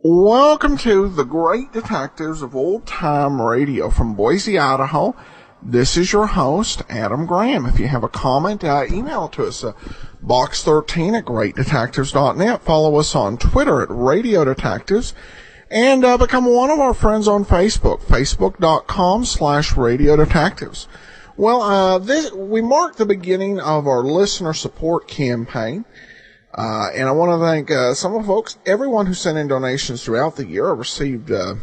Welcome to the Great Detectives of Old Time Radio from Boise, Idaho. This is your host, Adam Graham. If you have a comment, email it to us, box13 at greatdetectives.net. Follow us on Twitter at Radio Detectives. And become one of our friends on Facebook, facebook.com/Radio Detectives. Well, we marked the beginning of our listener support campaign. And I want to thank some of the folks, everyone who sent in donations throughout the year. I received a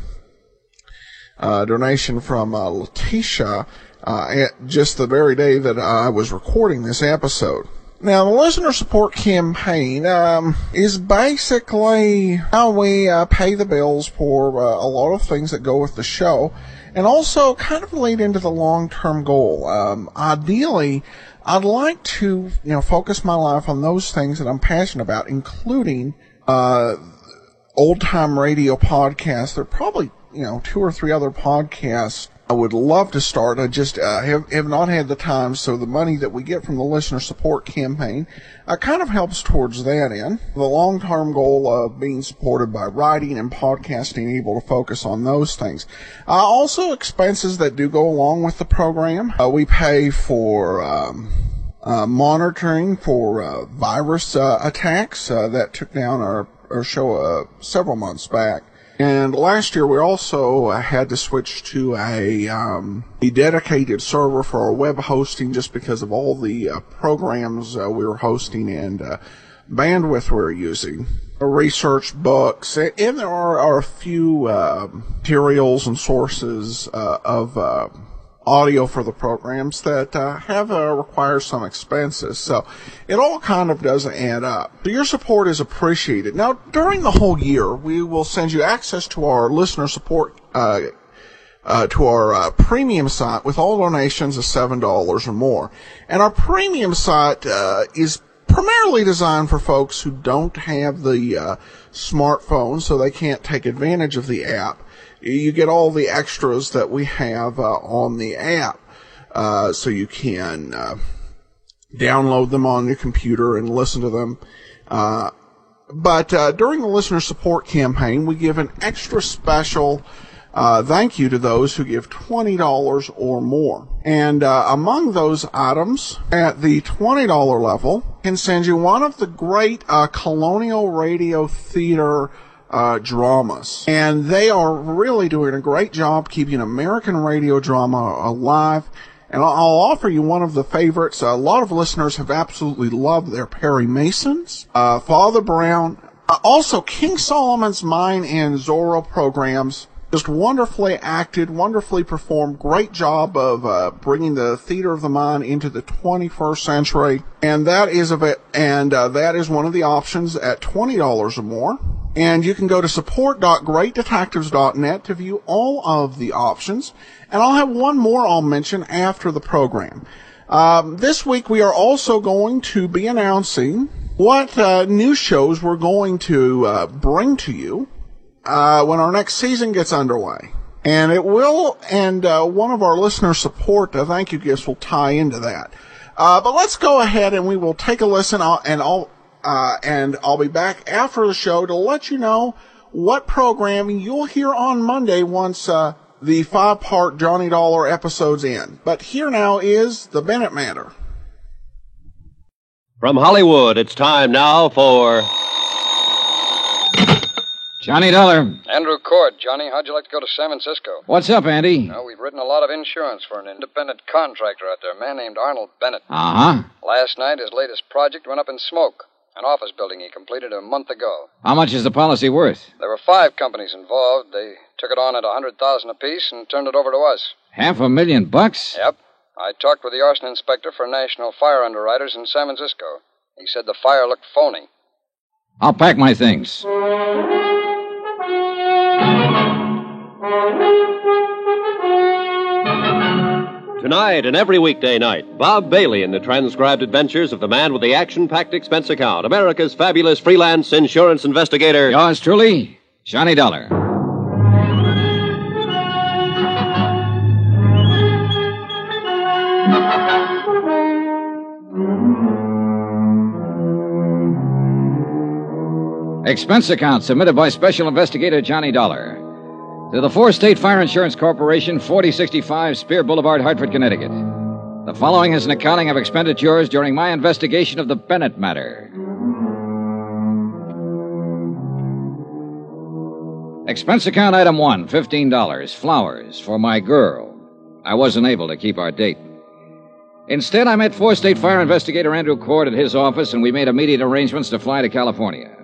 donation from Letitia just the very day that I was recording this episode. Now, the listener support campaign is basically how we pay the bills for a lot of things that go with the show, and also kind of lead into the long-term goal. Ideally, I'd like to, focus my life on those things that I'm passionate about, including old-time radio podcasts. There are probably, 2 or 3 other podcasts I would love to start. I just have not had the time, so the money that we get from the listener support campaign kind of helps towards that end. The long-term goal of being supported by writing and podcasting, able to focus on those things. Also, expenses that do go along with the program. We pay for monitoring for virus attacks that took down our show several months back. And last year we also had to switch to a dedicated server for our web hosting just because of all the programs we were hosting and bandwidth we were using. Research books, and there are a few materials and sources of audio for the programs that require some expenses. So it all kind of does add up. So your support is appreciated. Now, during the whole year, we will send you access to our listener support, to our premium site with all donations of $7 or more. And our premium site is primarily designed for folks who don't have the smartphone, so they can't take advantage of the app. You get all the extras that we have on the app, so you can download them on your computer and listen to them. But during the listener support campaign, we give an extra special thank you to those who give $20 or more. And among those items, at the $20 level, can send you one of the great Colonial Radio Theater dramas. And they are really doing a great job keeping American radio drama alive. And I'll offer you one of the favorites. A lot of listeners have absolutely loved their Perry Masons, Father Brown, also King Solomon's Mine and Zorro programs. Just wonderfully acted, wonderfully performed, great job of bringing the theater of the mind into the 21st century. And that is one of the options at $20 or more. And you can go to support.greatdetectives.net to view all of the options. And I'll have one more I'll mention after the program. This week we are also going to be announcing what new shows we're going to bring to you when our next season gets underway. And it will, and one of our listener support thank you gifts will tie into that. But let's go ahead and we will take a listen, and I'll be back after the show to let you know what programming you'll hear on Monday once the 5-part Johnny Dollar episode's in. But here now is the Bennett Matter. From Hollywood, it's time now for Johnny Dollar. Andrew Cord. Johnny, how'd you like to go to San Francisco? What's up, Andy? We've written a lot of insurance for an independent contractor out there, a man named Arnold Bennett. Uh-huh. Last night, his latest project went up in smoke. An office building he completed a month ago. How much is the policy worth? There were 5 companies involved. They took it on at $100,000 apiece and turned it over to us. $500,000? Yep. I talked with the arson inspector for National Fire Underwriters in San Francisco. He said the fire looked phony. I'll pack my things. Tonight and every weekday night, Bob Bailey in the transcribed adventures of the man with the action-packed expense account, America's fabulous freelance insurance investigator. Yours truly, Johnny Dollar. Expense account submitted by Special Investigator Johnny Dollar to the Four State Fire Insurance Corporation, 4065 Spear Boulevard, Hartford, Connecticut. The following is an accounting of expenditures during my investigation of the Bennett matter. Expense account item 1, $15, flowers for my girl. I wasn't able to keep our date. Instead, I met Four State Fire Investigator Andrew Cord at his office, and we made immediate arrangements to fly to California.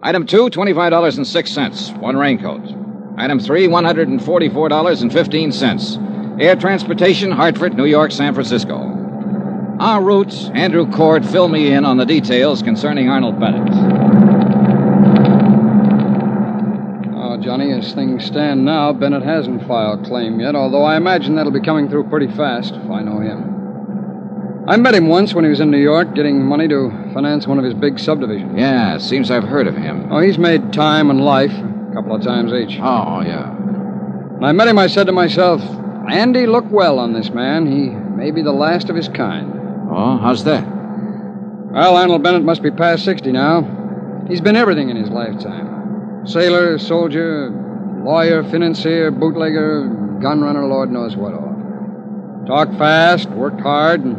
Item 2, $25.06, one raincoat. Item 3, $144.15. Air transportation, Hartford, New York, San Francisco. En route, Andrew Cord filled me in on the details concerning Arnold Bennett. Oh, Johnny, as things stand now, Bennett hasn't filed claim yet, although I imagine that'll be coming through pretty fast if I know him. I met him once when he was in New York getting money to finance one of his big subdivisions. Yeah, seems I've heard of him. Oh, he's made time and life a couple of times each. Oh, yeah. When I met him, I said to myself, Andy, look well on this man. He may be the last of his kind. Oh, how's that? Well, Arnold Bennett must be past 60 now. He's been everything in his lifetime. Sailor, soldier, lawyer, financier, bootlegger, gun runner, Lord knows what all. Talked fast, worked hard, and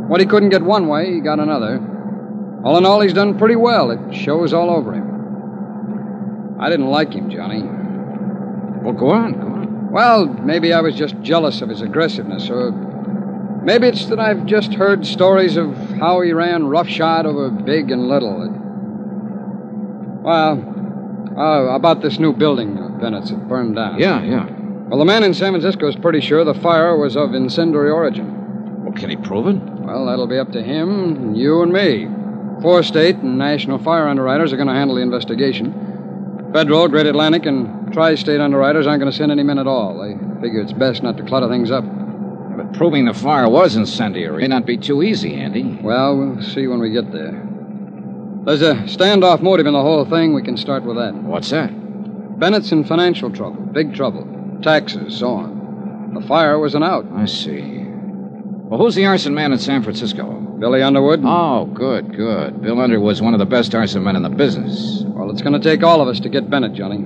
what he couldn't get one way, he got another. All in all, he's done pretty well. It shows all over him. I didn't like him, Johnny. Well, go on. Well, maybe I was just jealous of his aggressiveness, or maybe it's that I've just heard stories of how he ran roughshod over big and little. About this new building of Bennett's that burned down. Yeah. Well, the man in San Francisco is pretty sure the fire was of incendiary origin. Well, can he prove it? Well, that'll be up to him, and you and me. Four state and national fire underwriters are going to handle the investigation. Federal, Great Atlantic, and tri-state underwriters aren't going to send any men at all. They figure it's best not to clutter things up. But proving the fire was incendiary may not be too easy, Andy. Well, we'll see when we get there. There's a standoff motive in the whole thing. We can start with that. What's that? Bennett's in financial trouble, big trouble. Taxes, so on. The fire was an out. I see. Well, who's the arson man in San Francisco? Billy Underwood. Oh, good. Bill Underwood's one of the best arson men in the business. Well, it's going to take all of us to get Bennett, Johnny.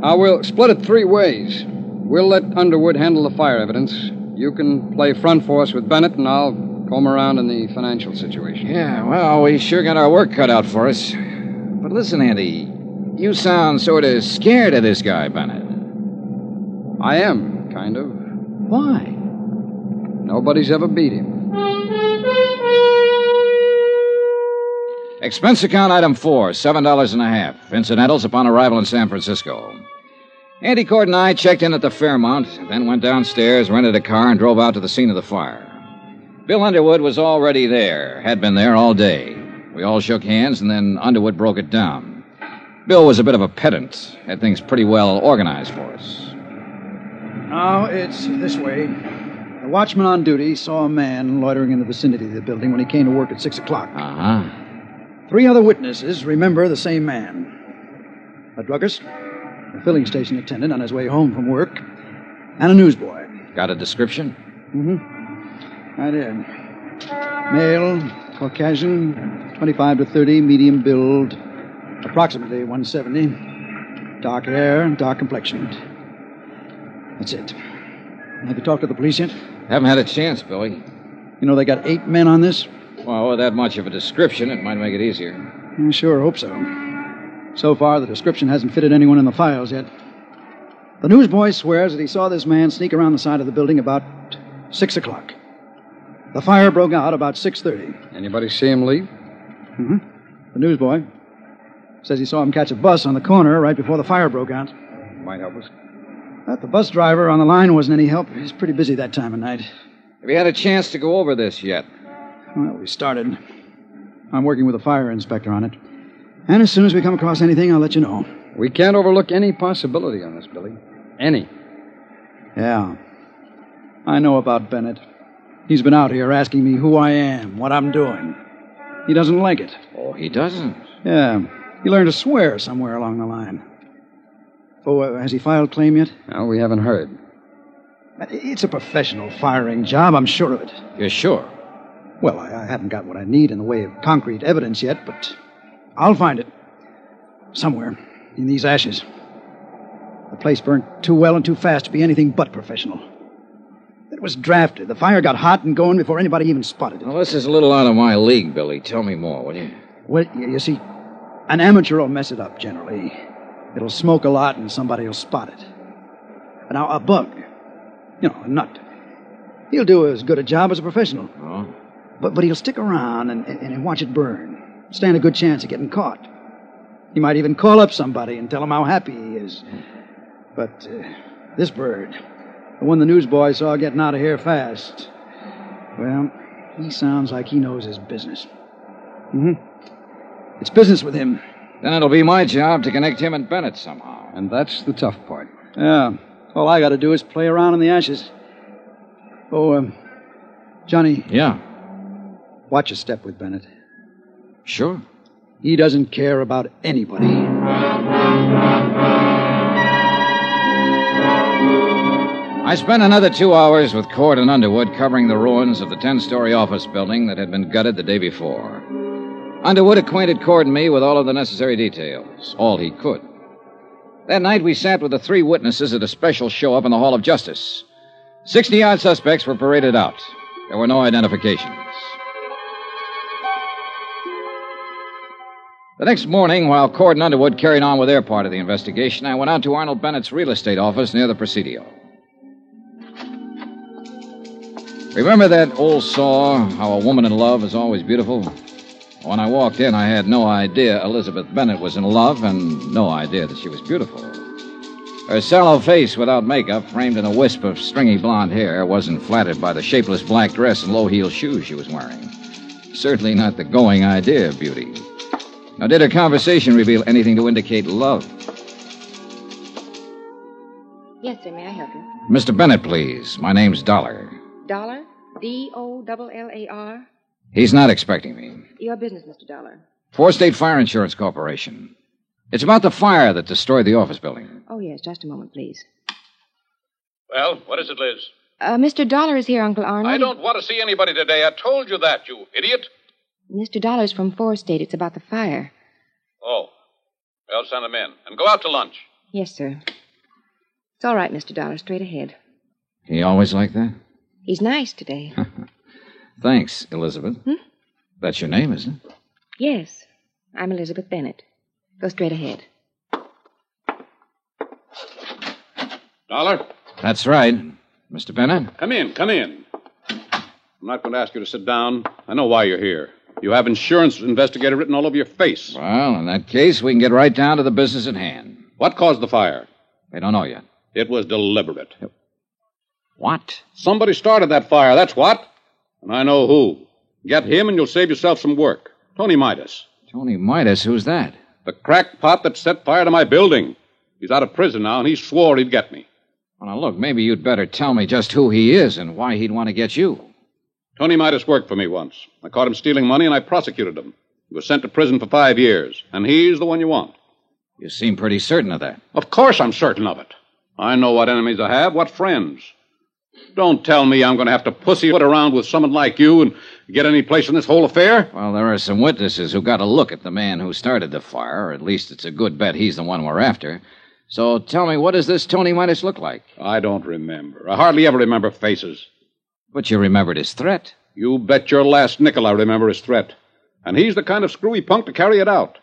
Now, we'll split it 3 ways. We'll let Underwood handle the fire evidence. You can play front force with Bennett, and I'll comb around in the financial situation. Yeah, well, we sure got our work cut out for us. But listen, Andy, you sound sort of scared of this guy, Bennett. I am, kind of. Why? Nobody's ever beat him. Expense account item 4, $7.50. Incidentals upon arrival in San Francisco. Andy Cord and I checked in at the Fairmont, then went downstairs, rented a car, and drove out to the scene of the fire. Bill Underwood was already there, had been there all day. We all shook hands, and then Underwood broke it down. Bill was a bit of a pedant, had things pretty well organized for us. Now, it's this way. The watchman on duty saw a man loitering in the vicinity of the building when he came to work at 6 o'clock. Uh-huh. 3 other witnesses remember the same man. A druggist, a filling station attendant on his way home from work, and a newsboy. Got a description? Mm-hmm. I did. Male, Caucasian, 25 to 30, medium build, approximately 170. Dark hair, dark complexioned. That's it. Have you talked to the police yet? Haven't had a chance, Billy. You know they got 8 men on this? Well, with that much of a description, it might make it easier. I sure hope so. So far, the description hasn't fitted anyone in the files yet. The newsboy swears that he saw this man sneak around the side of the building about 6 o'clock. The fire broke out about 6:30. Anybody see him leave? Mm-hmm. The newsboy says he saw him catch a bus on the corner right before the fire broke out. Might help us. But the bus driver on the line wasn't any help. He's pretty busy that time of night. Have you had a chance to go over this yet? Well, we started. I'm working with a fire inspector on it. And as soon as we come across anything, I'll let you know. We can't overlook any possibility on this, Billy. Any. Yeah. I know about Bennett. He's been out here asking me who I am, what I'm doing. He doesn't like it. Oh, he doesn't? Yeah. He learned to swear somewhere along the line. Oh, has he filed claim yet? No, we haven't heard. It's a professional firing job, I'm sure of it. You're sure? Well, I haven't got what I need in the way of concrete evidence yet, but I'll find it. Somewhere in these ashes. The place burned too well and too fast to be anything but professional. It was drafted. The fire got hot and going before anybody even spotted it. Well, this is a little out of my league, Billy. Tell me more, will you? Well, you see, an amateur will mess it up generally. It'll smoke a lot and somebody will spot it. Now, a bug, a nut, he'll do as good a job as a professional. Oh? But he'll stick around and watch it burn. Stand a good chance of getting caught. He might even call up somebody and tell him how happy he is. But this bird, the one the newsboy saw getting out of here fast, well, he sounds like he knows his business. It's business with him. Then it'll be my job to connect him and Bennett somehow. And that's the tough part. Yeah. All I got to do is play around in the ashes. Oh, Johnny. Yeah. Watch your step with Bennett. Sure. He doesn't care about anybody. I spent another 2 hours with Cord and Underwood covering the ruins of the 10-story office building that had been gutted the day before. Underwood acquainted Cord and me with all of the necessary details, all he could. That night, we sat with the 3 witnesses at a special show-up in the Hall of Justice. 60-odd suspects were paraded out. There were no identifications. The next morning, while Cord and Underwood carried on with their part of the investigation, I went out to Arnold Bennett's real estate office near the Presidio. Remember that old saw, how a woman in love is always beautiful? When I walked in, I had no idea Elizabeth Bennett was in love and no idea that she was beautiful. Her sallow face without makeup, framed in a wisp of stringy blonde hair, wasn't flattered by the shapeless black dress and low-heeled shoes she was wearing. Certainly not the going idea of beauty. Now, did her conversation reveal anything to indicate love? Yes, sir. May I help you? Mr. Bennett, please. My name's Dollar. Dollar? D-O-L-L-A-R? He's not expecting me. Your business, Mr. Dollar. Four State Fire Insurance Corporation. It's about the fire that destroyed the office building. Oh, yes. Just a moment, please. Well, what is it, Liz? Mr. Dollar is here, Uncle Arnold. I don't want to see anybody today. I told you that, you idiot. Mr. Dollar's from Four State. It's about the fire. Oh. Well, send him in. And go out to lunch. Yes, sir. It's all right, Mr. Dollar. Straight ahead. He always like that? He's nice today. Thanks, Elizabeth. That's your name, isn't it? Yes. I'm Elizabeth Bennett. Go straight ahead. Dollar? That's right. Mr. Bennett? Come in, come in. I'm not going to ask you to sit down. I know why you're here. You have insurance investigator written all over your face. Well, in that case, we can get right down to the business at hand. What caused the fire? They don't know yet. It was deliberate. What? Somebody started that fire, that's what. And I know who. Get him and you'll save yourself some work. Tony Midas. Tony Midas? Who's that? The crackpot that set fire to my building. He's out of prison now, and he swore he'd get me. Well, now, look, maybe you'd better tell me just who he is and why he'd want to get you. Tony Midas worked for me once. I caught him stealing money, and I prosecuted him. He was sent to prison for 5 years, and he's the one you want. You seem pretty certain of that. Of course I'm certain of it. I know what enemies I have, what friends. Don't tell me I'm going to have to pussyfoot around with someone like you and get any place in this whole affair. Well, there are some witnesses who got a look at the man who started the fire, or at least it's a good bet he's the one we're after. So tell me, what does this Tony Midas look like? I don't remember. I hardly ever remember faces. But you remembered his threat. You bet your last nickel I remember his threat. And he's the kind of screwy punk to carry it out.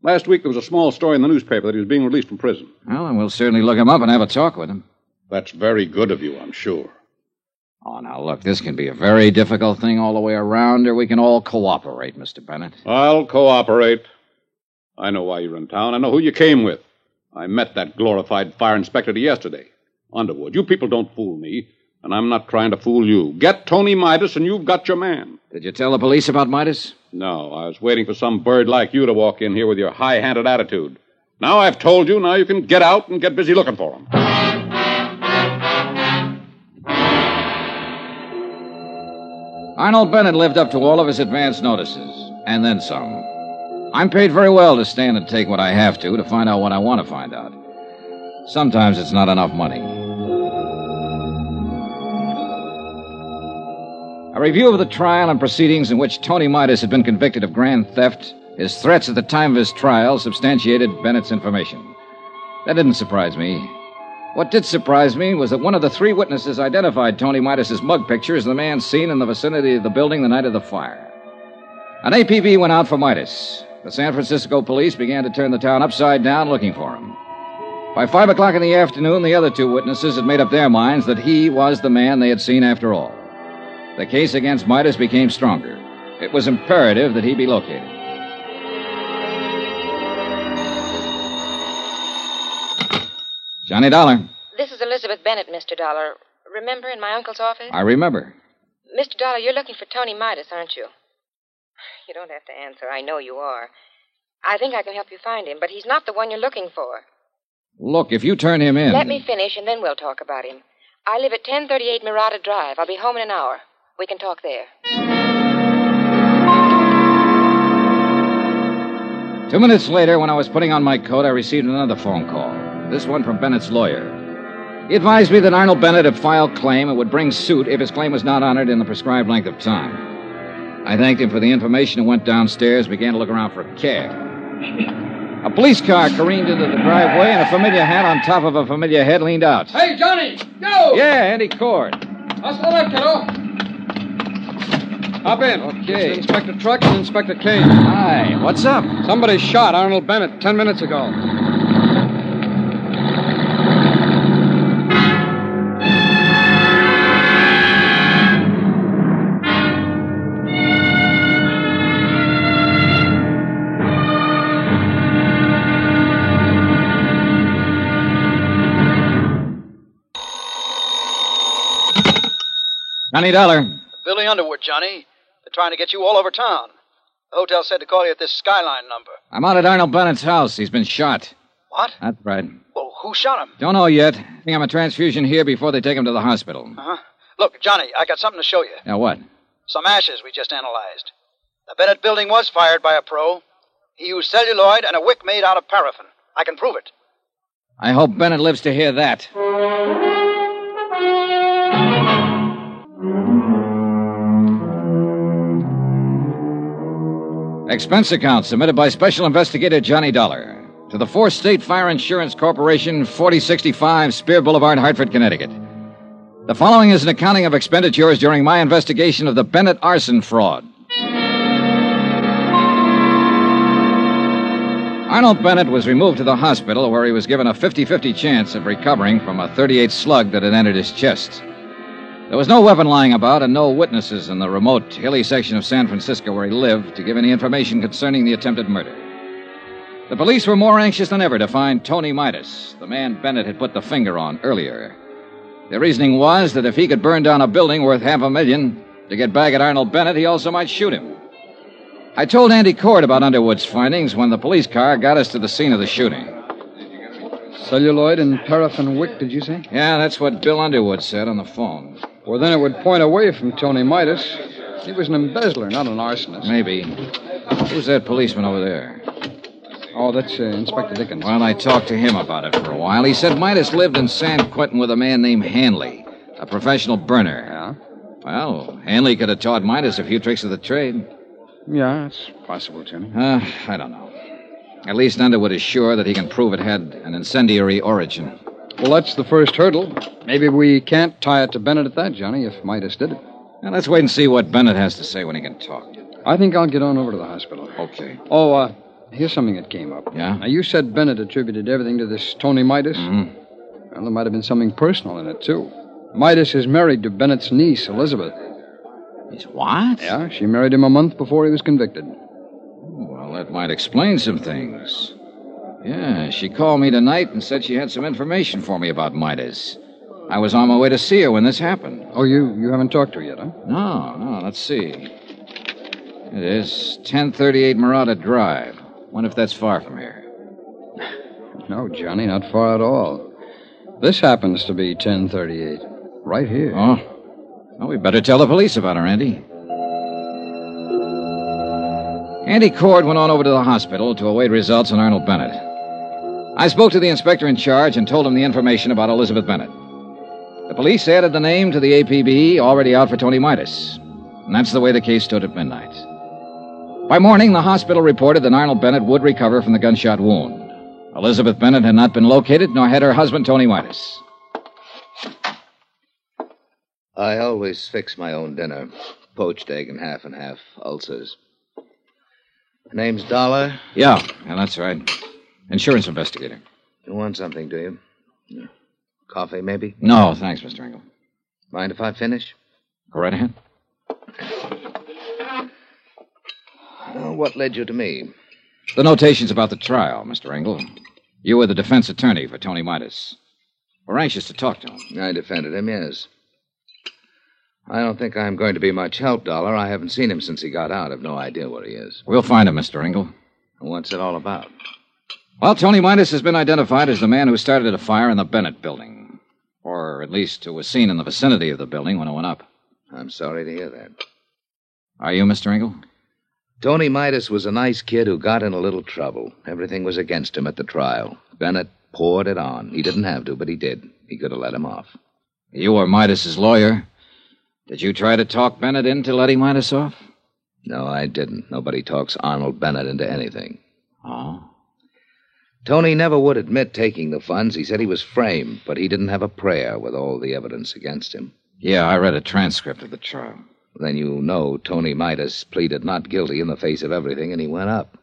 Last week there was a small story in the newspaper that he was being released from prison. Well, then we'll certainly look him up and have a talk with him. That's very good of you, I'm sure. Oh, now, look, this can be a very difficult thing all the way around, or we can all cooperate, Mr. Bennett. I'll cooperate. I know why you're in town. I know who you came with. I met that glorified fire inspector yesterday. Underwood. You people don't fool me, and I'm not trying to fool you. Get Tony Midas, and you've got your man. Did you tell the police about Midas? No, I was waiting for some bird like you to walk in here with your high-handed attitude. Now I've told you, now you can get out and get busy looking for him. Arnold Bennett lived up to all of his advance notices, and then some. I'm paid very well to stand and take what I have to find out what I want to find out. Sometimes it's not enough money. A review of the trial and proceedings in which Tony Midas had been convicted of grand theft. His threats at the time of his trial substantiated Bennett's information. That didn't surprise me. What did surprise me was that one of the three witnesses identified Tony Midas's mug picture as the man seen in the vicinity of the building the night of the fire. An APB went out for Midas. The San Francisco police began to turn the town upside down looking for him. By 5 o'clock in the afternoon, the other two witnesses had made up their minds that he was the man they had seen after all. The case against Midas became stronger. It was imperative that he be located. Johnny Dollar. This is Elizabeth Bennett, Mr. Dollar. Remember in my uncle's office? I remember. Mr. Dollar, you're looking for Tony Midas, aren't you? You don't have to answer. I know you are. I think I can help you find him, but he's not the one you're looking for. Look, if you turn him in... Let me finish, and then we'll talk about him. I live at 1038 Murata Drive. I'll be home in an hour. We can talk there. 2 minutes later, when I was putting on my coat, I received another phone call. This one from Bennett's lawyer. He advised me that Arnold Bennett had filed claim and would bring suit if his claim was not honored in the prescribed length of time. I thanked him for the information and went downstairs, began to look around for a cab. A police car careened into the driveway, and a familiar hat on top of a familiar head leaned out. Hey, Johnny! Yo! Yeah, Andy Cord. Hustle up, kiddo. Hop in. Okay. It's Inspector Truck and Inspector Kane. Hi, what's up? Somebody shot Arnold Bennett 10 minutes ago. Johnny Dollar. Billy Underwood, Johnny. They're trying to get you all over town. The hotel said to call you at this Skyline number. I'm out at Arnold Bennett's house. He's been shot. What? That's right. Well, who shot him? Don't know yet. Think I'm a transfusion here before they take him to the hospital. Uh-huh. Look, Johnny, I got something to show you. Yeah, what? Some ashes we just analyzed. The Bennett building was fired by a pro. He used celluloid and a wick made out of paraffin. I can prove it. I hope Bennett lives to hear that. Expense account submitted by Special Investigator Johnny Dollar to the 4th State Fire Insurance Corporation, 4065 Spear Boulevard, Hartford, Connecticut. The following is an accounting of expenditures during my investigation of the Bennett arson fraud. Arnold Bennett was removed to the hospital where he was given a 50-50 chance of recovering from a .38 slug that had entered his chest. There was no weapon lying about and no witnesses in the remote, hilly section of San Francisco where he lived to give any information concerning the attempted murder. The police were more anxious than ever to find Tony Midas, the man Bennett had put the finger on earlier. Their reasoning was that if he could burn down a building worth $500,000 to get back at Arnold Bennett, he also might shoot him. I told Andy Cord about Underwood's findings when the police car got us to the scene of the shooting. Celluloid and paraffin wick, did you say? Yeah, that's what Bill Underwood said on the phone. Well, then it would point away from Tony Midas. He was an embezzler, not an arsonist. Maybe. Who's that policeman over there? Oh, that's Inspector Dickens. Well, I talked to him about it for a while. He said Midas lived in San Quentin with a man named Hanley, a professional burner. Yeah? Well, Hanley could have taught Midas a few tricks of the trade. Yeah, it's possible, Johnny. I don't know. At least Underwood is sure that he can prove it had an incendiary origin. Well, that's the first hurdle. Maybe we can't tie it to Bennett at that, Johnny, if Midas did it. Now, let's wait and see what Bennett has to say when he can talk. I think I'll get on over to the hospital. Okay. Oh, here's something that came up. Yeah? Now, you said Bennett attributed everything to this Tony Midas. Mm-hmm. Well, there might have been something personal in it, too. Midas is married to Bennett's niece, Elizabeth. He's what? Yeah, she married him a month before he was convicted. Well, that might explain some things. Yeah, she called me tonight and said she had some information for me about Midas. I was on my way to see her when this happened. Oh, you haven't talked to her yet, huh? No, let's see. It is 1038 Murata Drive. Wonder if that's far from here. No, Johnny, not far at all. This happens to be 1038. Right here. Oh. Well, we better tell the police about her, Andy. Andy Cord went on over to the hospital to await results on Arnold Bennett. I spoke to the inspector in charge and told him the information about Elizabeth Bennett. The police added the name to the APB already out for Tony Midas. And that's the way the case stood at midnight. By morning, the hospital reported that Arnold Bennett would recover from the gunshot wound. Elizabeth Bennett had not been located, nor had her husband, Tony Midas. I always fix my own dinner. Poached egg and half ulcers. Name's Dollar. Yeah, that's right. Insurance investigator. You want something, do you? Yeah. Coffee, maybe? No, thanks, Mr. Engel. Mind if I finish? Go right ahead. What led you to me? The notations about the trial, Mr. Engel. You were the defense attorney for Tony Midas. We're anxious to talk to him. I defended him, yes. I don't think I'm going to be much help, Dollar. I haven't seen him since he got out. I've no idea where he is. We'll find him, Mr. Engel. What's it all about? Well, Tony Midas has been identified as the man who started a fire in the Bennett building. Or at least who was seen in the vicinity of the building when it went up. I'm sorry to hear that. Are you, Mr. Engel? Tony Midas was a nice kid who got in a little trouble. Everything was against him at the trial. Bennett poured it on. He didn't have to, but he did. He could have let him off. You were Midas's lawyer. Did you try to talk Bennett into letting Midas off? No, I didn't. Nobody talks Arnold Bennett into anything. Oh? Tony never would admit taking the funds. He said he was framed, but he didn't have a prayer with all the evidence against him. Yeah, I read a transcript of the trial. Then you know Tony Midas pleaded not guilty in the face of everything, and he went up.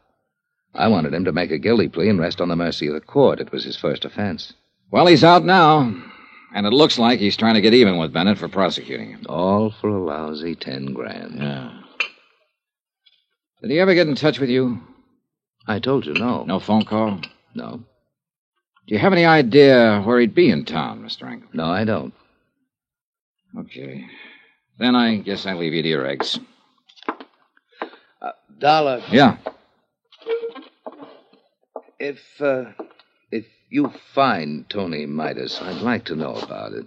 I wanted him to make a guilty plea and rest on the mercy of the court. It was his first offense. Well, he's out now, and it looks like he's trying to get even with Bennett for prosecuting him. All for a lousy $10,000. Yeah. Did he ever get in touch with you? I told you, no. No phone call? No. Do you have any idea where he'd be in town, Mr. Engel? No, I don't. Okay. Then I guess I'll leave you to your eggs. Dollar. Yeah. If you find Tony Midas, I'd like to know about it.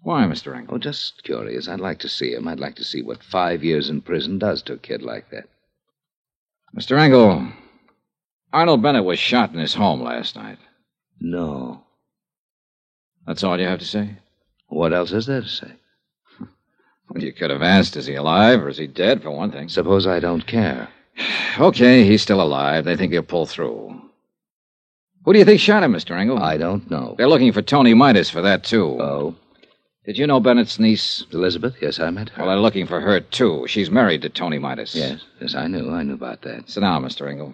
Why, Mr. Engel? Oh, just curious. I'd like to see him. I'd like to see what 5 years in prison does to a kid like that. Mr. Engel, Arnold Bennett was shot in his home last night. No. That's all you have to say? What else is there to say? Well, you could have asked, is he alive or is he dead, for one thing? Suppose I don't care. Okay, he's still alive. They think he'll pull through. Who do you think shot him, Mr. Engel? I don't know. They're looking for Tony Midas for that, too. Oh? Did you know Bennett's niece? Elizabeth? Yes, I met her. Well, they're looking for her, too. She's married to Tony Midas. Yes, I knew. I knew about that. Sit down, Mr. Engel.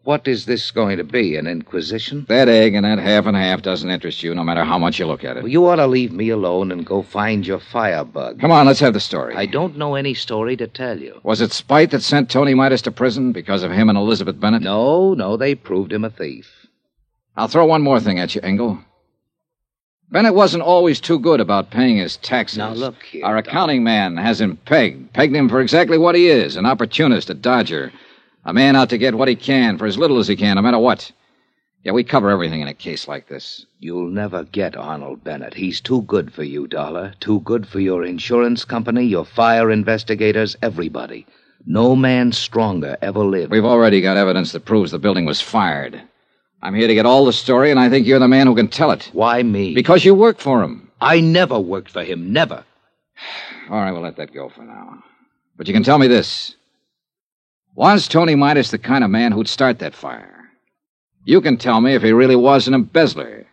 What is this going to be, an inquisition? That egg and that half and half doesn't interest you, no matter how much you look at it. Well, you ought to leave me alone and go find your firebug. Come on, let's have the story. I don't know any story to tell you. Was it spite that sent Tony Midas to prison because of him and Elizabeth Bennett? No, they proved him a thief. I'll throw one more thing at you, Engel. Bennett wasn't always too good about paying his taxes. Now, look here, Our accounting man has him pegged him for exactly what he is, an opportunist, a dodger. A man out to get what he can for as little as he can, no matter what. Yeah, we cover everything in a case like this. You'll never get Arnold Bennett. He's too good for you, Dollar. Too good for your insurance company, your fire investigators, everybody. No man stronger ever lived. We've already got evidence that proves the building was fired. I'm here to get all the story, and I think you're the man who can tell it. Why me? Because you work for him. I never worked for him, never. All right, we'll let that go for now. But you can tell me this. Was Tony Midas the kind of man who'd start that fire? You can tell me if he really was an embezzler.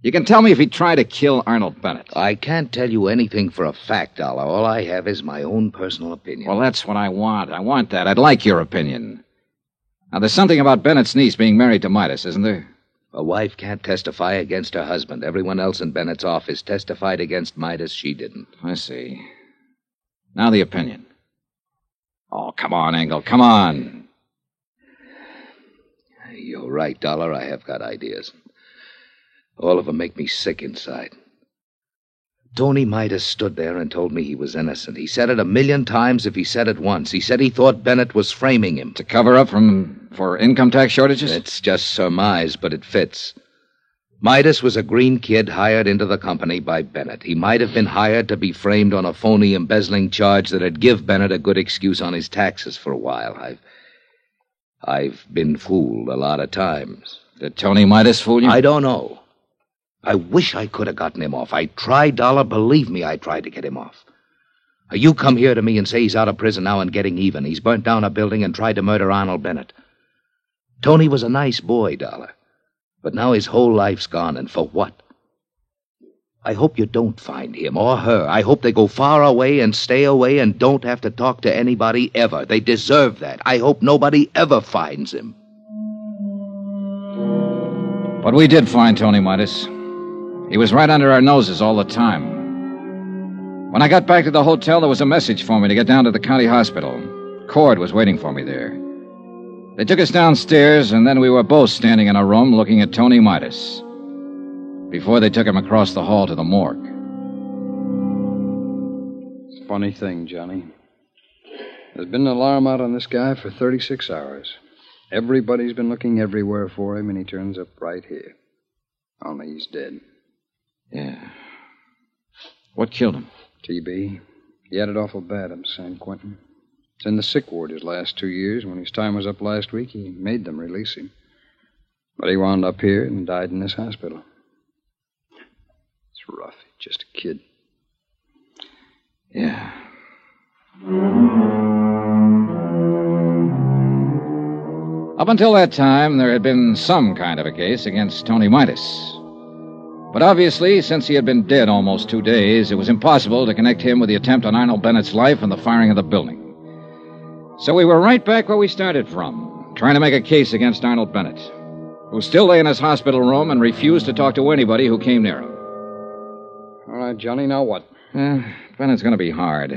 You can tell me if he tried to kill Arnold Bennett. I can't tell you anything for a fact, Dollar. All I have is my own personal opinion. Well, that's what I want. I want that. I'd like your opinion. Now, there's something about Bennett's niece being married to Midas, isn't there? A wife can't testify against her husband. Everyone else in Bennett's office testified against Midas. She didn't. I see. Now the opinion. Oh, come on, Engel, come on. You're right, Dollar. I have got ideas. All of them make me sick inside. Tony Midas stood there and told me he was innocent. He said it 1,000,000 times if he said it once. He said he thought Bennett was framing him. To cover up for income tax shortages? It's just surmise, but it fits. Midas was a green kid hired into the company by Bennett. He might have been hired to be framed on a phony embezzling charge that'd give Bennett a good excuse on his taxes for a while. I've been fooled a lot of times. Did Tony Midas fool you? I don't know. I wish I could have gotten him off. I tried, Dollar. Believe me, I tried to get him off. You come here to me and say he's out of prison now and getting even. He's burnt down a building and tried to murder Arnold Bennett. Tony was a nice boy, Dollar. But now his whole life's gone, and for what? I hope you don't find him or her. I hope they go far away and stay away and don't have to talk to anybody ever. They deserve that. I hope nobody ever finds him. But we did find Tony Midas. He was right under our noses all the time. When I got back to the hotel, there was a message for me to get down to the county hospital. Cord was waiting for me there. They took us downstairs, and then we were both standing in a room looking at Tony Midas before they took him across the hall to the morgue. It's a funny thing, Johnny. There's been an alarm out on this guy for 36 hours. Everybody's been looking everywhere for him, and he turns up right here. Only he's dead. Yeah. What killed him? TB. He had it awful bad up San Quentin. It's in the sick ward his last 2 years. When his time was up last week, he made them release him. But he wound up here and died in this hospital. It's rough. He's just a kid. Yeah. Up until that time, there had been some kind of a case against Tony Midas. But obviously, since he had been dead almost 2 days, it was impossible to connect him with the attempt on Arnold Bennett's life and the firing of the building. So we were right back where we started from, trying to make a case against Arnold Bennett, who still lay in his hospital room and refused to talk to anybody who came near him. All right, Johnny, now what? Bennett's going to be hard. We're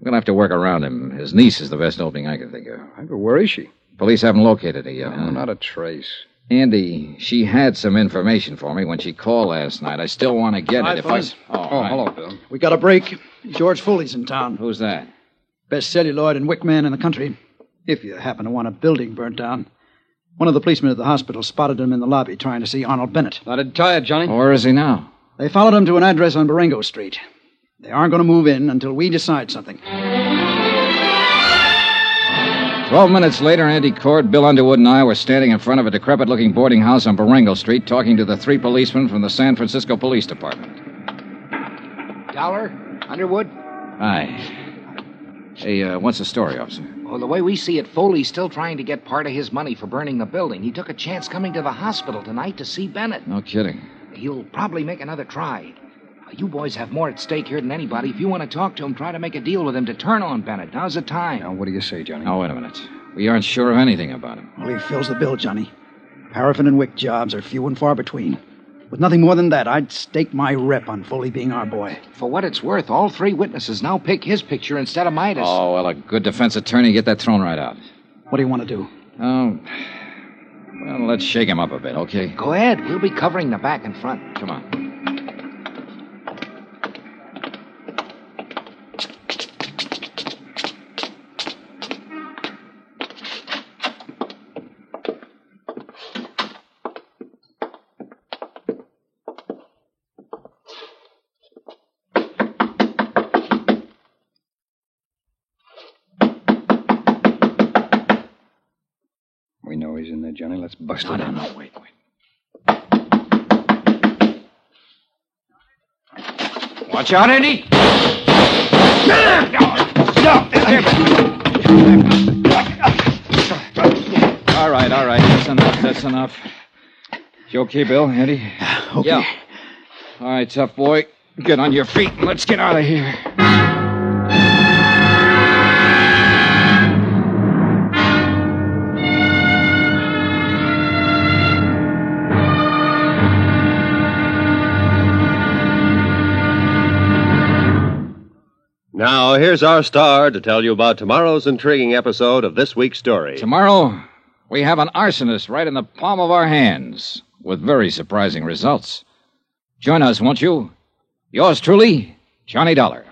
going to have to work around him. His niece is the best opening I can think of. But where is she? Police haven't located her yet. No, not a trace. Andy, she had some information for me when she called last night. I still want to get it. Hello, Bill. We got a break. George Foley's in town. Who's that? Best celluloid and wick man in the country. If you happen to want a building burnt down. One of the policemen at the hospital spotted him in the lobby trying to see Arnold Bennett. That'd tie it, Johnny. Where is he now? They followed him to an address on Barengo Street. They aren't going to move in until we decide something. 12 minutes later, Andy Cord, Bill Underwood, and I were standing in front of a decrepit-looking boarding house on Barengo Street talking to the 3 policemen from the San Francisco Police Department. Dollar? Underwood? Hi. Hey, what's the story, officer? Well, the way we see it, Foley's still trying to get part of his money for burning the building. He took a chance coming to the hospital tonight to see Bennett. No kidding. He'll probably make another try. You boys have more at stake here than anybody. If you want to talk to him, try to make a deal with him to turn on Bennett. Now's the time. Now, what do you say, Johnny? Oh, wait a minute. We aren't sure of anything about him. Well, he fills the bill, Johnny. Paraffin and wick jobs are few and far between. With nothing more than that, I'd stake my rep on Foley being our boy. For what it's worth, all 3 witnesses now pick his picture instead of Midas. Oh, well, a good defense attorney, get that thrown right out. What do you want to do? Oh, well, let's shake him up a bit, okay? Go ahead. We'll be covering the back and front. Come on. We know he's in there, Johnny. Let's bust it. No, wait. Watch out, Andy! All right. That's enough. You okay, Bill? Andy? Okay. Yeah. All right, tough boy. Get on your feet and let's get out of here. Now, here's our star to tell you about tomorrow's intriguing episode of this week's story. Tomorrow, we have an arsonist right in the palm of our hands, with very surprising results. Join us, won't you? Yours truly, Johnny Dollar.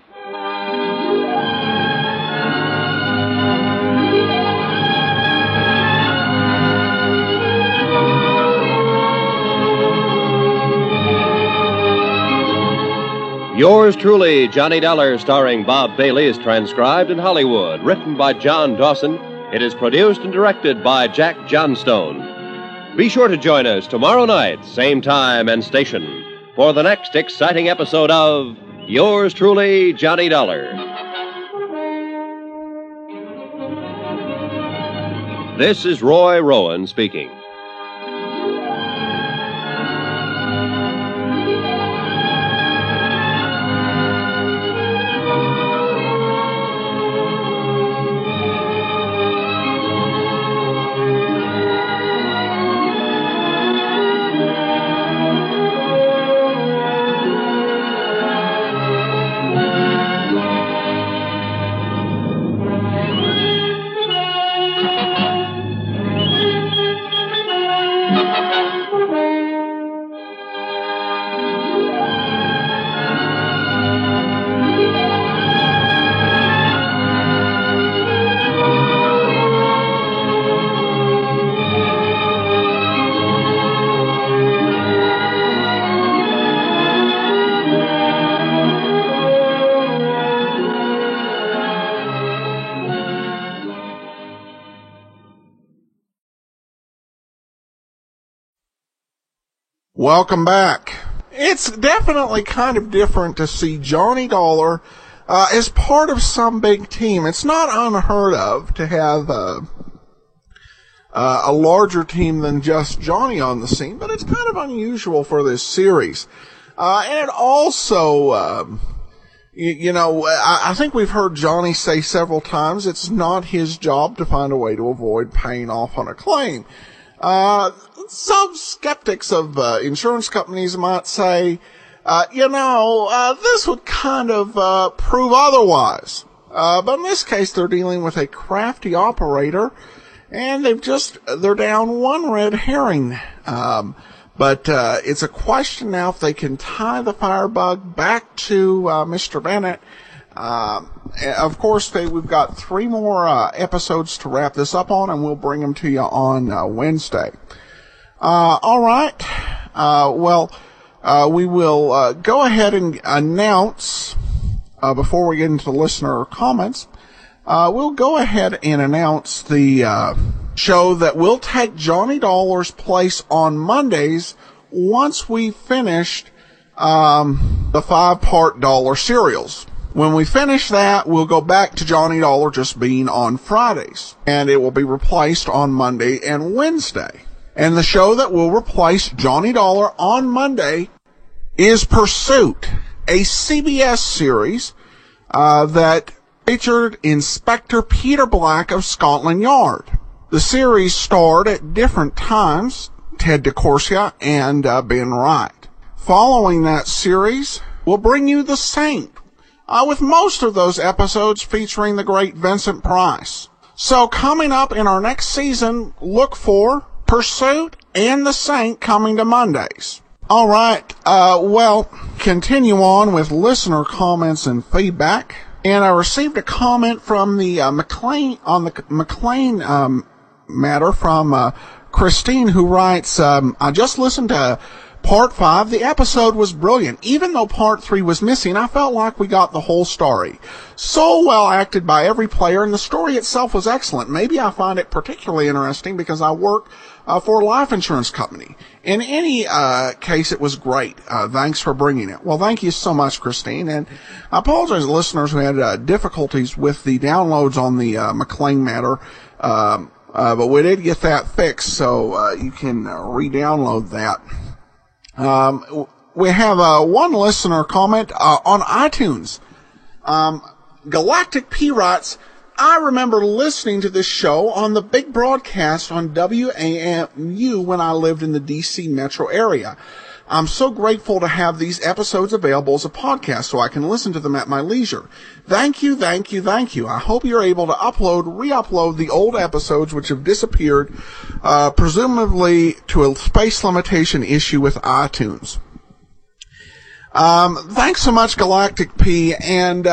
Yours truly, Johnny Dollar, starring Bob Bailey, is transcribed in Hollywood. Written by John Dawson. It is produced and directed by Jack Johnstone. Be sure to join us tomorrow night, same time and station, for the next exciting episode of Yours truly, Johnny Dollar. This is Roy Rowan speaking. Welcome back. It's definitely kind of different to see Johnny Dollar as part of some big team. It's not unheard of to have a larger team than just Johnny on the scene, but it's kind of unusual for this series. And it also, I think we've heard Johnny say several times it's not his job to find a way to avoid paying off on a claim. Some skeptics of insurance companies might say, this would kind of prove otherwise. But in this case, they're dealing with a crafty operator, and they're down one red herring. But it's a question now if they can tie the firebug back to Mr. Bennett. Of course, we've got 3 more episodes to wrap this up on, and we'll bring them to you on Wednesday. All right. We will go ahead and announce, before we get into listener comments, we'll go ahead and announce the show that will take Johnny Dollar's place on Mondays once we've finished the 5-part Dollar serials. When we finish that, we'll go back to Johnny Dollar just being on Fridays, and it will be replaced on Monday and Wednesday. And the show that will replace Johnny Dollar on Monday is Pursuit, a CBS series that featured Inspector Peter Black of Scotland Yard. The series starred at different times Ted DeCorsia and Ben Wright. Following that series, we'll bring you The Saint, with most of those episodes featuring the great Vincent Price. So coming up in our next season, look for Pursuit and The Saint coming to Mondays. All right, continue on with listener comments and feedback. And I received a comment from the McLean matter from Christine, who writes, I just listened to Part 5. The episode was brilliant. Even though Part 3 was missing, I felt like we got the whole story. So well acted by every player, and the story itself was excellent. Maybe I find it particularly interesting because I work for a life insurance company. In any case, it was great. Thanks for bringing it. Well, thank you so much, Christine. And I apologize to listeners who had difficulties with the downloads on the McLean matter. But we did get that fixed, so you can re-download that. We have one listener comment on iTunes. Galactic P writes, I remember listening to this show on the big broadcast on WAMU when I lived in the D.C. metro area. I'm so grateful to have these episodes available as a podcast so I can listen to them at my leisure. Thank you, thank you, thank you. I hope you're able to re-upload the old episodes which have disappeared, presumably to a space limitation issue with iTunes. Thanks so much, Galactic P, and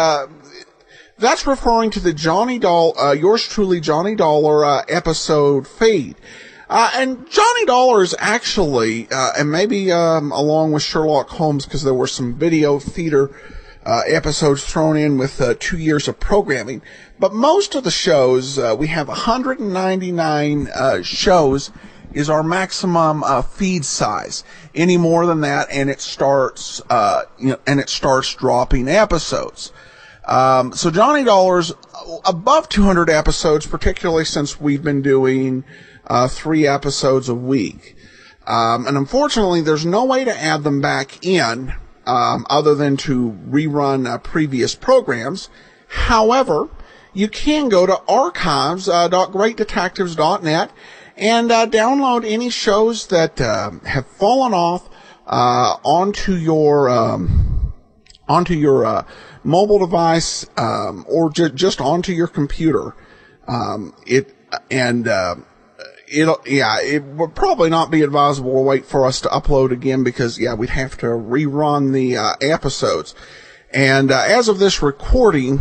that's referring to the Johnny Dollar, yours truly, Johnny Dollar episode feed. And Johnny Dollar is actually, and maybe along with Sherlock Holmes, because there were some video theater episodes thrown in with 2 years of programming. But most of the shows, we have 199 shows is our maximum feed size. Any more than that, and it starts, dropping episodes. So Johnny Dollar's above 200 episodes, particularly since we've been doing 3 episodes a week. And unfortunately, there's no way to add them back in other than to rerun previous programs. However, you can go to archives.greatdetectives.net and download any shows that have fallen off onto your mobile device or just onto your computer. It would probably not be advisable to wait for us to upload again because, we'd have to rerun the episodes. And as of this recording,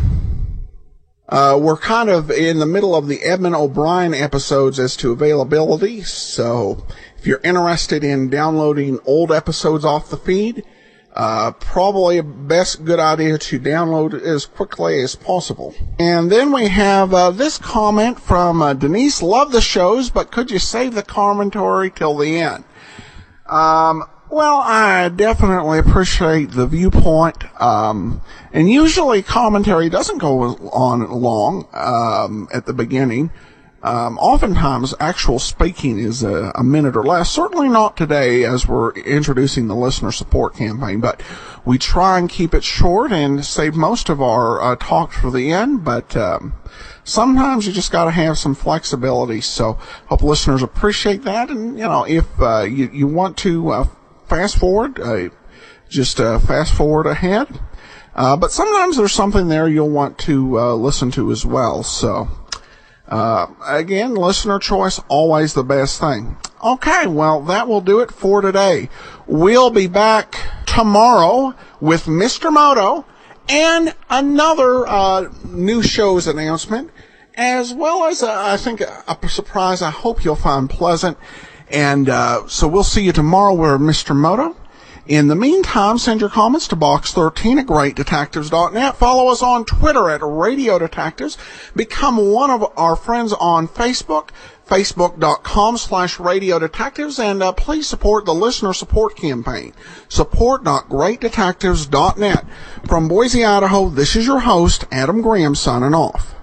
we're kind of in the middle of the Edmund O'Brien episodes as to availability. So if you're interested in downloading old episodes off the feed, probably a good idea to download it as quickly as possible. And then we have this comment from Denise. Love the shows, but could you save the commentary till the end? Well, I definitely appreciate the viewpoint. And usually commentary doesn't go on long at the beginning. Oftentimes, actual speaking is a minute or less. Certainly not today, as we're introducing the listener support campaign, but we try and keep it short and save most of our talk for the end, but sometimes you just got to have some flexibility, so hope listeners appreciate that. And, if you want to fast forward, just fast forward ahead. But sometimes there's something there you'll want to listen to as well, so... again, listener choice, always the best thing. Okay, well, that will do it for today. We'll be back tomorrow with Mr. Moto and another new show's announcement, as well as, I think, a surprise I hope you'll find pleasant. And so we'll see you tomorrow with Mr. Moto. In the meantime, send your comments to box13 at greatdetectives.net. Follow us on Twitter at Radio Detectives. Become one of our friends on Facebook, facebook.com/Radio Detectives. And please support the listener support campaign, support.greatdetectives.net. From Boise, Idaho, this is your host, Adam Graham, signing off.